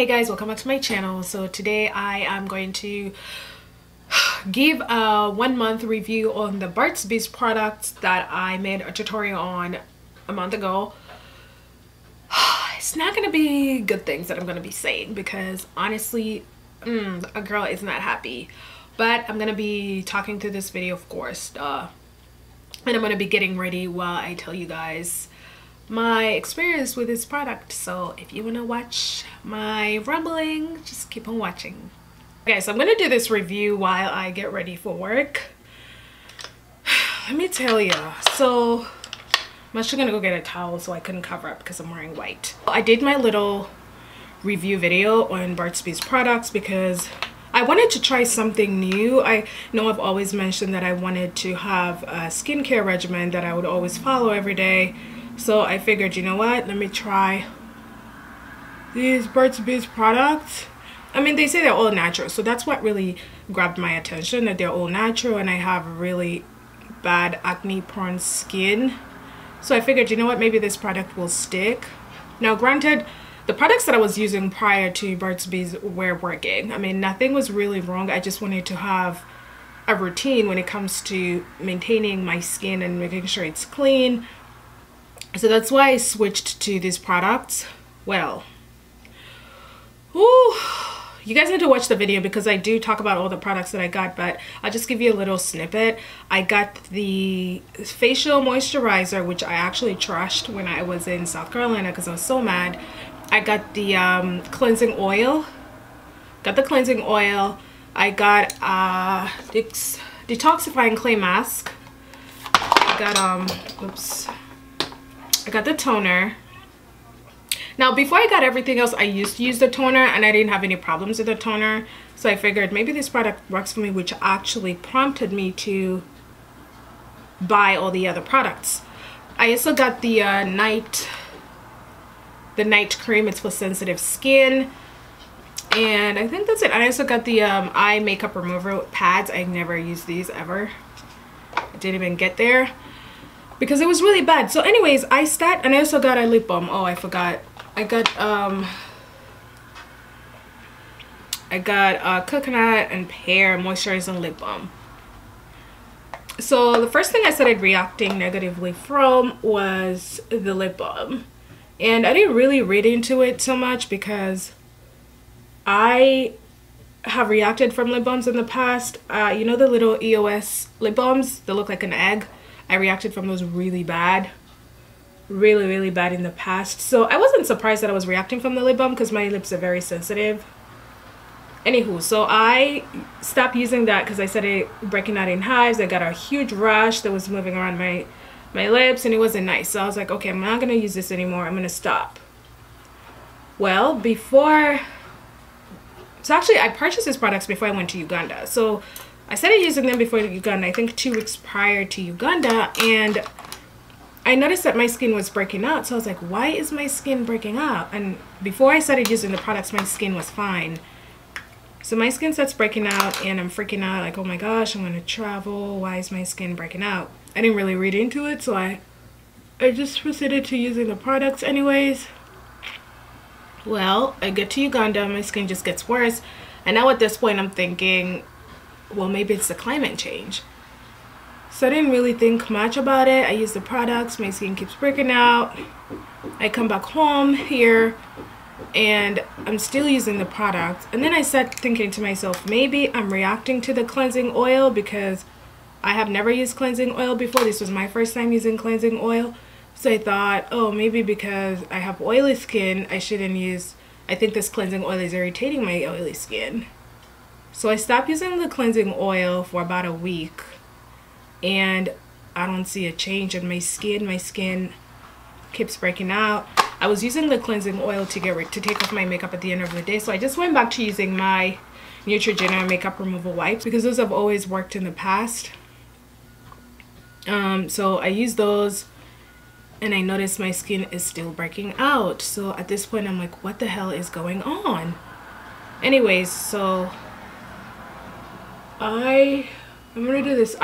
Hey guys, welcome back to my channel. So today I am going to give a 1 month review on the Burt's Bees products that I made a tutorial on a month ago. It's not going to be good things that I'm going to be saying because honestly a girl is not happy, but I'm going to be talking through this video, of course, and I'm going to be getting ready while I tell you guys my experience with this product. So if you want to watch my rambling, just keep on watching. Okay, so I'm going to do this review while I get ready for work. Let me tell you, so I'm actually going to go get a towel so I couldn't cover up because I'm wearing white. I did my little review video on Burt's Bees products because I wanted to try something new. I know I've always mentioned that I wanted to have a skincare regimen that I would always follow every day. So I figured, you know what, let me try these Burt's Bees products. I mean, they say they're all natural, so that's what really grabbed my attention, that they're all natural, and I have really bad acne prone skin. So I figured, you know what, maybe this product will stick. Now granted, the products that I was using prior to Burt's Bees were working. I mean, nothing was really wrong. I just wanted to have a routine when it comes to maintaining my skin and making sure it's clean. So that's why I switched to these products. Well, you guys need to watch the video because I do talk about all the products that I got, but I'll just give you a little snippet. I got the facial moisturizer, which I actually trashed when I was in South Carolina because I was so mad. I got the cleansing oil. Got the cleansing oil. I got detoxifying clay mask. I got I got the toner. Now before I got everything else, I used to use the toner and I didn't have any problems with the toner, so I figured maybe this product works for me, which actually prompted me to buy all the other products. I also got the night cream. It's for sensitive skin, and I think that's it. I also got the eye makeup remover pads. I never used these ever. I didn't even get there because it was really bad. So anyways, I also got a lip balm. Oh, I forgot. I got coconut and pear moisturizing lip balm. So the first thing I started reacting negatively from was the lip balm, and I didn't really read into it so much because I have reacted from lip balms in the past. You know the little EOS lip balms that look like an egg? I reacted from those really bad, really bad in the past. So I wasn't surprised that I was reacting from the lip balm because my lips are very sensitive. Anywho, so I stopped using that because I started breaking out in hives. I got a huge rash that was moving around my lips and it wasn't nice. So I was like, okay, I'm not gonna use this anymore. I'm gonna stop. Well, so actually I purchased these products before I went to Uganda. So I started using them before Uganda, I think 2 weeks prior to Uganda, and I noticed that my skin was breaking out. So I was like, why is my skin breaking out? And before I started using the products, my skin was fine. So my skin starts breaking out and I'm freaking out, like, oh my gosh, I'm going to travel. Why is my skin breaking out? I didn't really read into it, so I just proceeded to using the products anyways. Well, I get to Uganda, my skin just gets worse. And now at this point I'm thinking, well, maybe it's the climate change. So I didn't really think much about it. I use the products, my skin keeps breaking out. I come back home here and I'm still using the product. And then I started thinking to myself, maybe I'm reacting to the cleansing oil because I have never used cleansing oil before. This was my first time using cleansing oil. So I thought, oh, maybe because I have oily skin, I shouldn't use, I think this cleansing oil is irritating my oily skin. So I stopped using the cleansing oil for about a week and I don't see a change in my skin. My skin keeps breaking out. I was using the cleansing oil to take off my makeup at the end of the day, so I just went back to using my Neutrogena makeup removal wipes because those have always worked in the past. So I used those and I noticed my skin is still breaking out. So at this point I'm like, what the hell is going on? Anyways, so I'm gonna do this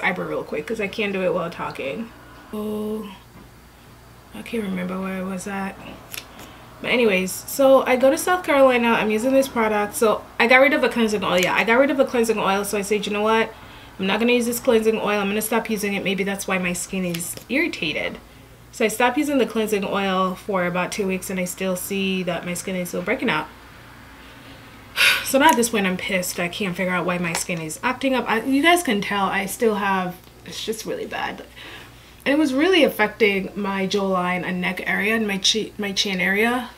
eyebrow real quick because I can't do it while talking. Oh, I can't remember where I was at. But anyways, so I go to South Carolina. I'm using this product. So I got rid of a cleansing oil. Yeah, I got rid of a cleansing oil. So I said, you know what? I'm not going to use this cleansing oil. I'm going to stop using it. Maybe that's why my skin is irritated. So I stopped using the cleansing oil for about 2 weeks, and I still see that my skin is still breaking out. So now at this point, I'm pissed. I can't figure out why my skin is acting up. You guys can tell I still have, it's just really bad. And it was really affecting my jawline and neck area and my chin area.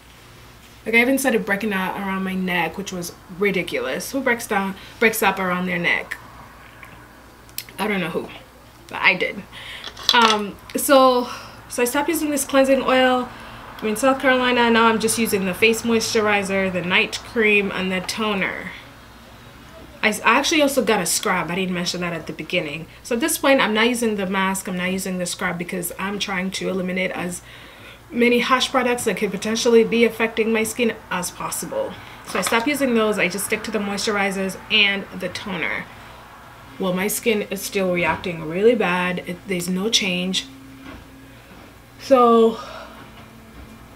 Like I even started breaking out around my neck, which was ridiculous. Who breaks up around their neck? I don't know who, but I did. So I stopped using this cleansing oil. I'm in South Carolina. Now I'm just using the face moisturizer, the night cream, and the toner. I actually also got a scrub. I didn't mention that at the beginning. So at this point, I'm not using the mask. I'm not using the scrub because I'm trying to eliminate as many harsh products that could potentially be affecting my skin as possible. So I stopped using those. I just stick to the moisturizers and the toner. Well, my skin is still reacting really bad. There's no change. So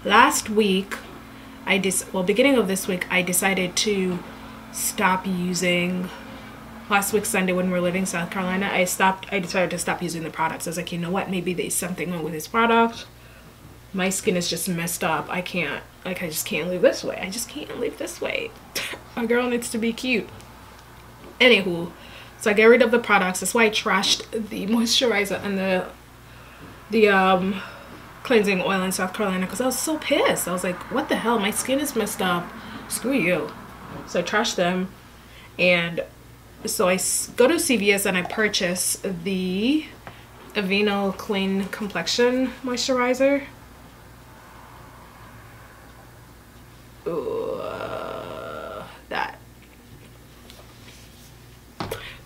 last week, beginning of this week, I decided to stop using, last week Sunday when we were living in South Carolina, I decided to stop using the products. I was like, you know what, maybe there's something wrong with this product. My skin is just messed up. I just can't live this way. I just can't live this way. A girl needs to be cute. Anywho, so I get rid of the products. That's why I trashed the moisturizer and the cleansing oil in South Carolina, because I was so pissed. I was like, what the hell, my skin is messed up, screw you. So I trashed them, and so I go to CVS and I purchase the Aveeno Clean Complexion Moisturizer. That.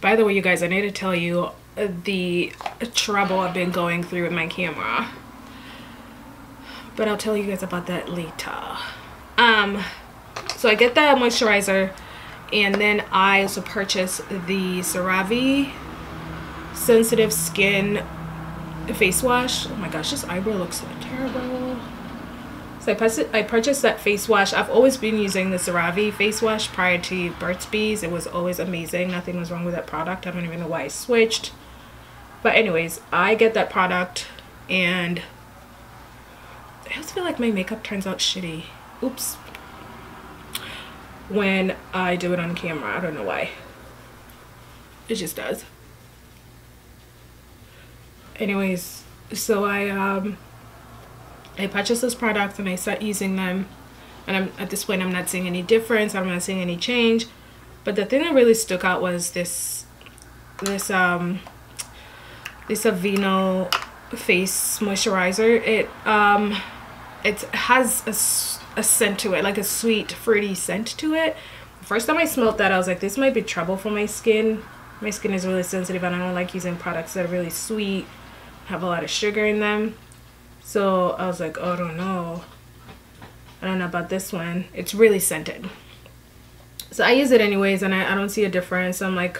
By the way, you guys, I need to tell you the trouble I've been going through with my camera, but I'll tell you guys about that later. So I get that moisturizer, and then I also purchase the CeraVe Sensitive Skin Face Wash. Oh my gosh, this eyebrow looks so terrible. So I purchased that face wash. I've always been using the CeraVe face wash prior to Burt's Bees. It was always amazing. Nothing was wrong with that product. I don't even know why I switched. But anyways, I get that product, and I just feel like my makeup turns out shitty. Oops. When I do it on camera, I don't know why. It just does. Anyways, so I purchased those products and I start using them, and at this point I'm not seeing any difference. I'm not seeing any change. But the thing that really stuck out was this Aveeno face moisturizer. It has a scent to it, like a sweet fruity scent to it. The first time I smelled that, I was like, this might be trouble for my skin. My skin is really sensitive and I don't like using products that are really sweet, have a lot of sugar in them. So I was like, oh, I don't know about this one. It's really scented. So I use it anyways, and I don't see a difference. I'm like,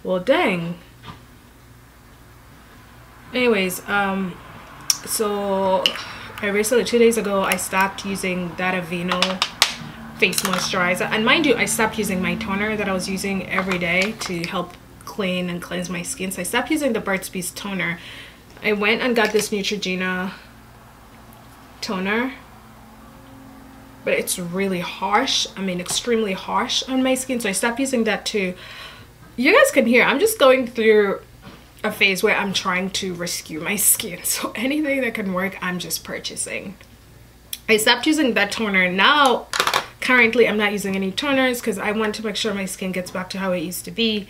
well, dang. Anyways, so I recently, 2 days ago, I stopped using that Aveeno face moisturizer. And mind you, I stopped using my toner that I was using every day to help clean and cleanse my skin. So I stopped using the Burt's Bees toner. I went and got this Neutrogena toner, but it's really harsh. I mean, extremely harsh on my skin. So I stopped using that too. You guys can hear, I'm just going through a phase where I'm trying to rescue my skin. So anything that can work, I'm just purchasing. I stopped using that toner. Now, currently, I'm not using any toners because I want to make sure my skin gets back to how it used to be.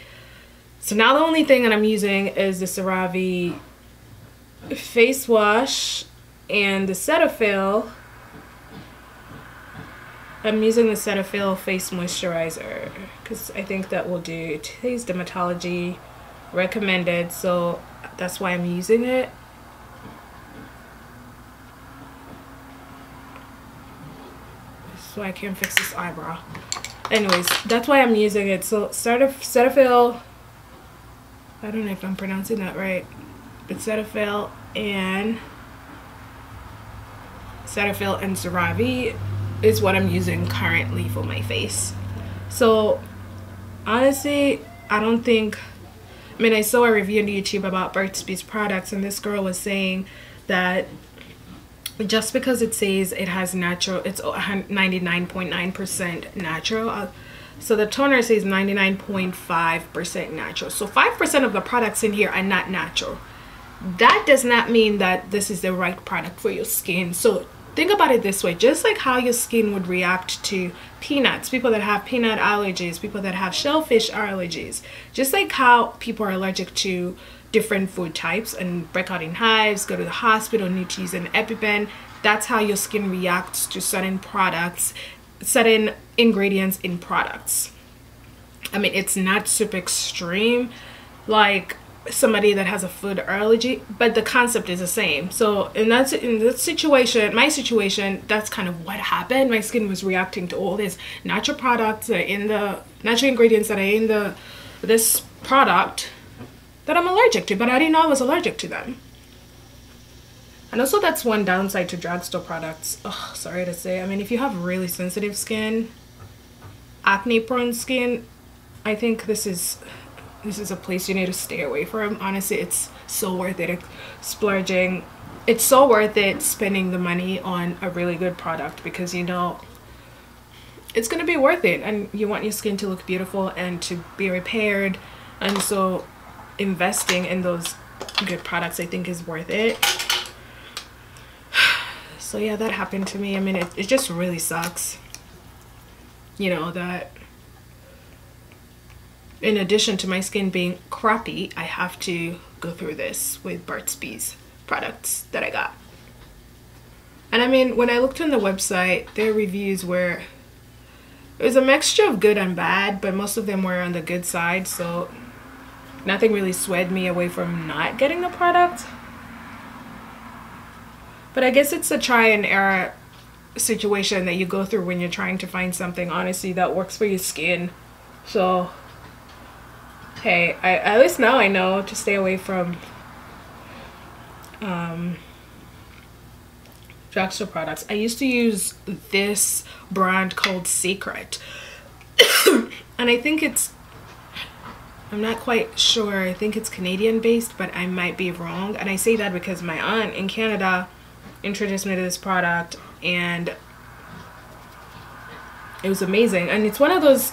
So now the only thing that I'm using is the CeraVe face wash and the Cetaphil. I'm using the Cetaphil face moisturizer because I think that will do. Today's Dermatology recommended, so that's why I'm using it. So I can fix this eyebrow. Anyways, that's why I'm using it. So Cetaphil, I don't know if I'm pronouncing that right, but Cetaphil and Cetaphil and CeraVe is what I'm using currently for my face. So honestly, I don't think, I mean, I saw a review on YouTube about Burt's Bees products, and this girl was saying that just because it says it has natural, it's 99.9% natural. So the toner says 99.5% natural. So 5% of the products in here are not natural. That does not mean that this is the right product for your skin. So think about it this way, just like how your skin would react to peanuts, people that have peanut allergies, people that have shellfish allergies, just like how people are allergic to different food types and break out in hives, go to the hospital, need to use an EpiPen. That's how your skin reacts to certain products, certain ingredients in products. I mean, it's not super extreme like somebody that has a food allergy, but the concept is the same. So in this situation, my situation, that's kind of what happened. My skin was reacting to all these natural products that are in the natural ingredients that are in this product that I'm allergic to, but I didn't know I was allergic to them. And also, that's one downside to drugstore products. Oh, sorry to say. I mean, if you have really sensitive skin, acne prone skin, I think this is a place you need to stay away from. Honestly, it's so worth it splurging. It's so worth it spending the money on a really good product, because you know it's gonna be worth it, and you want your skin to look beautiful and to be repaired. And so investing in those good products, I think, is worth it. So yeah, that happened to me. I mean, it just really sucks, you know, that in addition to my skin being crappy, I have to go through this with Burt's Bees products that I got. And I mean, when I looked on the website, their reviews were, it was a mixture of good and bad, but most of them were on the good side, so nothing really swayed me away from not getting the product. But I guess it's a try and error situation that you go through when you're trying to find something, honestly, that works for your skin. So hey, at least now I know to stay away from drugstore products. I used to use this brand called Secret and I think it's, I'm not quite sure, I think it's Canadian based, but I might be wrong. And I say that because my aunt in Canada introduced me to this product and it was amazing. And it's one of those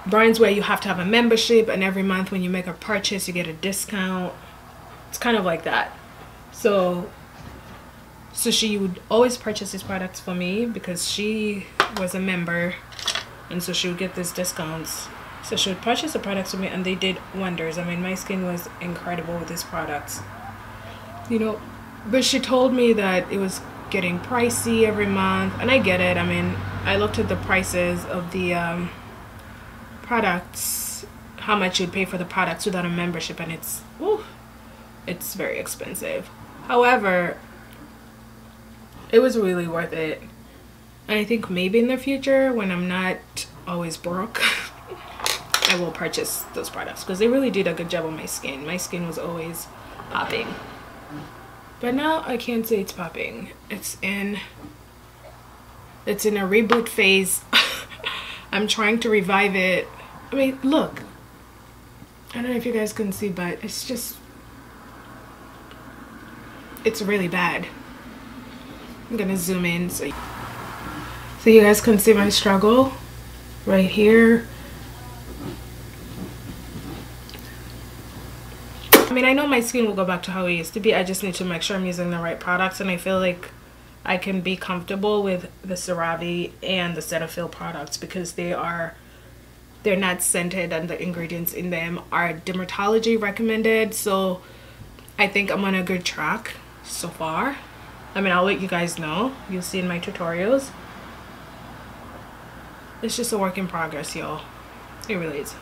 brands where you have to have a membership, and every month when you make a purchase you get a discount. It's kind of like that. So she would always purchase these products for me because she was a member, and so she would get these discounts. So she would purchase the products for me, and they did wonders. I mean, my skin was incredible with these products, you know. But she told me that it was getting pricey every month, and I get it. I mean, I looked at the prices of the products, how much you'd pay for the products without a membership, and it's very expensive. However, it was really worth it, and I think maybe in the future, when I'm not always broke, I will purchase those products because they really did a good job on my skin. My skin was always popping, but now I can't say it's popping. It's in a reboot phase. I'm trying to revive it. I mean, look, I don't know if you guys can see, but it's just, it's really bad. I'm gonna zoom in so you guys can see my struggle right here. I mean, I know my skin will go back to how it used to be. I just need to make sure I'm using the right products, and I feel like I can be comfortable with the CeraVe and the Cetaphil products because they're not scented, and the ingredients in them are dermatology recommended. So I think I'm on a good track so far. I mean, I'll let you guys know. You'll see in my tutorials. It's just a work in progress, y'all. It really is.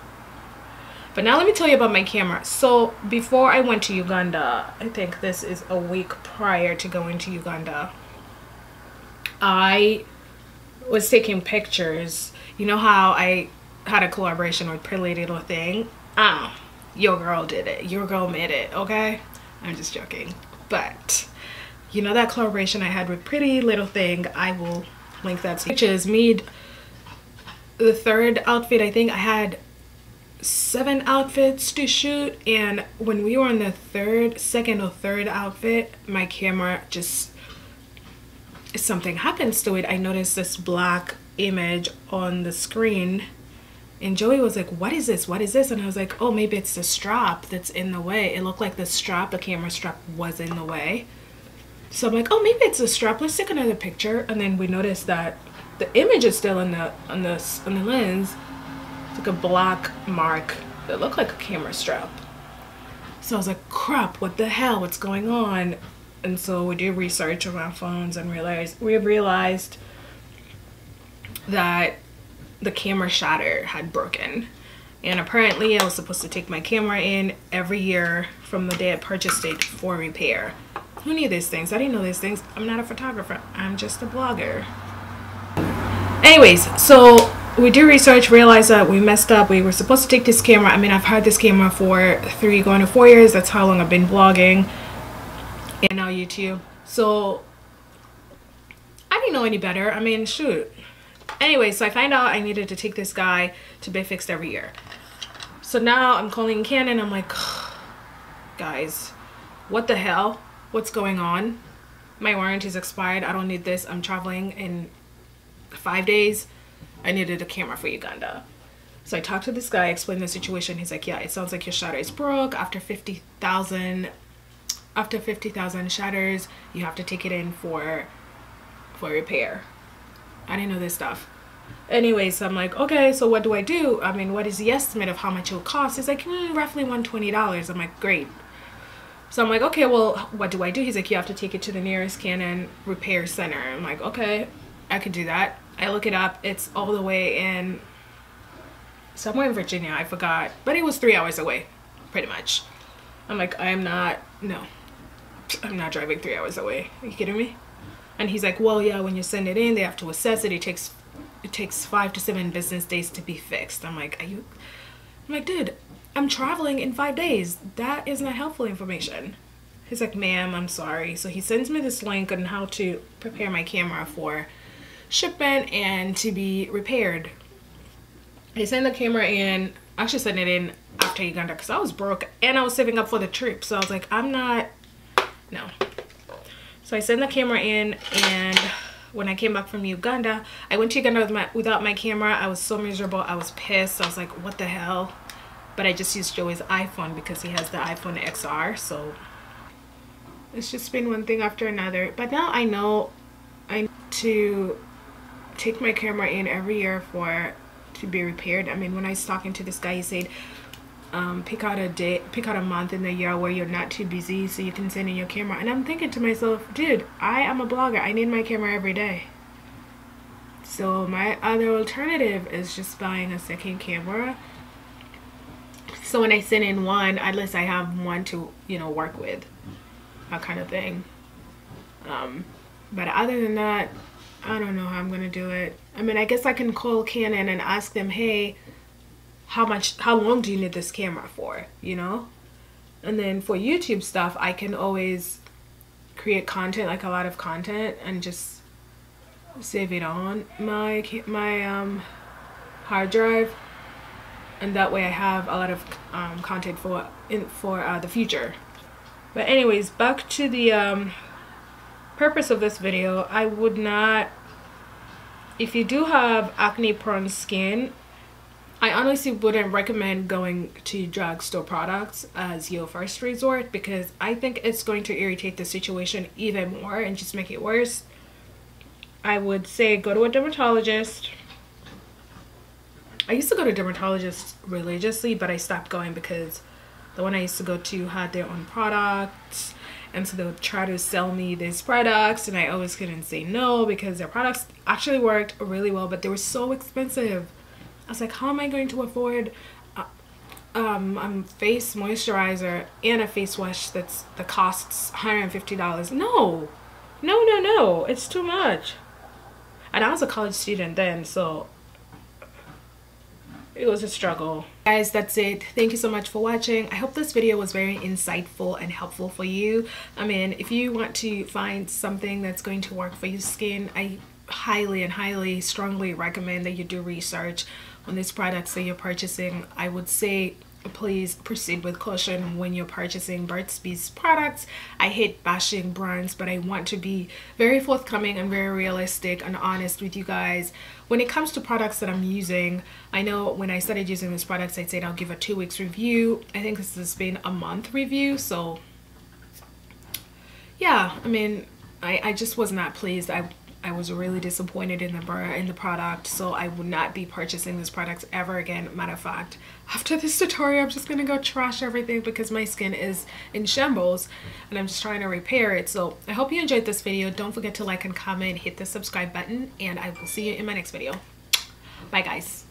But now let me tell you about my camera. So before I went to Uganda, I think this is a week prior to going to Uganda, I was taking pictures. You know how I had a collaboration with Pretty Little Thing? Your girl did it. Your girl made it, okay? I'm just joking. But you know, that collaboration I had with Pretty Little Thing. I will link that. Pictures made the third outfit. I think I had 7 outfits to shoot, and when we were on the second or third outfit, my camera just, something happens to it. I noticed this black image on the screen, and Joey was like, what is this, what is this? And I was like, oh, maybe it's the strap that's in the way. It looked like the strap, the camera strap, was in the way. So I'm like, oh, maybe it's the strap, let's take another picture. And then we noticed that the image is still on the lens. It's like a black mark that looked like a camera strap. So I was like, crap, what the hell, what's going on? And so we did research on our phones and we realized that the camera shutter had broken. And apparently I was supposed to take my camera in every year from the day I purchased it for repair. Who knew these things? I didn't know these things. I'm not a photographer, I'm just a blogger. Anyways, so we did research, realized that we messed up. We were supposed to take this camera. I mean, I've had this camera for 3 going to 4 years. That's how long I've been blogging and now YouTube. So I didn't know any better. I mean, shoot. Anyway, so I find out I needed to take this guy to be fixed every year. So now I'm calling Canon. I'm like, guys, what the hell? What's going on? My warranty's expired. I don't need this. I'm traveling in 5 days. I needed a camera for Uganda. So I talked to this guy, explained the situation. He's like, yeah, it sounds like your shutter is broke. After 50,000 shutters, you have to take it in for repair. I didn't know this stuff. Anyways, so I'm like, okay, so what do I do? I mean, what is the estimate of how much it will cost? He's like, roughly $120. I'm like, great. So I'm like, okay, well, what do I do? He's like, you have to take it to the nearest Canon repair center. I'm like, okay, I could do that. I look it up. It's all the way in somewhere in Virginia. I forgot, but it was 3 hours away, pretty much. I'm like, I'm not driving 3 hours away. Are you kidding me? And he's like, well, yeah, when you send it in, they have to assess it. It takes 5 to 7 business days to be fixed. I'm like, I'm like, dude, I'm traveling in 5 days. That is not helpful information. He's like, ma'am, I'm sorry. So he sends me this link on how to prepare my camera for shipment and to be repaired. I sent the camera in, actually sent it in after Uganda because I was broke and I was saving up for the trip. So I was like, no. So I sent the camera in, and when I came back from Uganda, I went to Uganda without my camera. I was so miserable. I was pissed. I was like, what the hell? But I just used Joey's iPhone because he has the iPhone XR. So it's just been one thing after another. But now I know I need to take my camera in every year to be repaired. I mean, when I was talking to this guy, he said, pick out a month in the year where you're not too busy so you can send in your camera. And I'm thinking to myself, dude, I am a blogger. I need my camera every day. So my other alternative is just buying a second camera. So when I send in one, at least I have one to, you know, work with, that kind of thing. But other than that, I don't know how I'm gonna do it. I mean, I guess I can call Canon and ask them, hey, how long do you need this camera for, you know? And then for YouTube stuff, I can always create content, like a lot of content, and just save it on my hard drive, and that way I have a lot of content for the future. But anyways, back to the purpose of this video. I would not, if you do have acne prone skin, I honestly wouldn't recommend going to drugstore products as your first resort, because I think it's going to irritate the situation even more and just make it worse. I would say go to a dermatologist. I used to go to dermatologists religiously, but I stopped going because the one I used to go to had their own products, and so they would try to sell me these products, and I always couldn't say no because their products actually worked really well, but they were so expensive. I was like, how am I going to afford face moisturizer and a face wash that costs $150? No, it's too much. And I was a college student then, so it was a struggle. Guys, that's it. Thank you so much for watching. I hope this video was very insightful and helpful for you. I mean, if you want to find something that's going to work for your skin, I highly strongly recommend that you do research on these products that you're purchasing. I would say please proceed with caution when you're purchasing Burt's Bees products. I hate bashing brands, but I want to be very forthcoming and very realistic and honest with you guys when it comes to products that I'm using. I know when I started using these products, I said I'll give a 2 weeks review. I think this has been a month review, so yeah, I mean, I just was not pleased. I was really disappointed in the product, so I would not be purchasing this product ever again. Matter of fact, after this tutorial, I'm just gonna go trash everything because my skin is in shambles and I'm just trying to repair it. So I hope you enjoyed this video. Don't forget to like and comment, hit the subscribe button, and I will see you in my next video. Bye guys.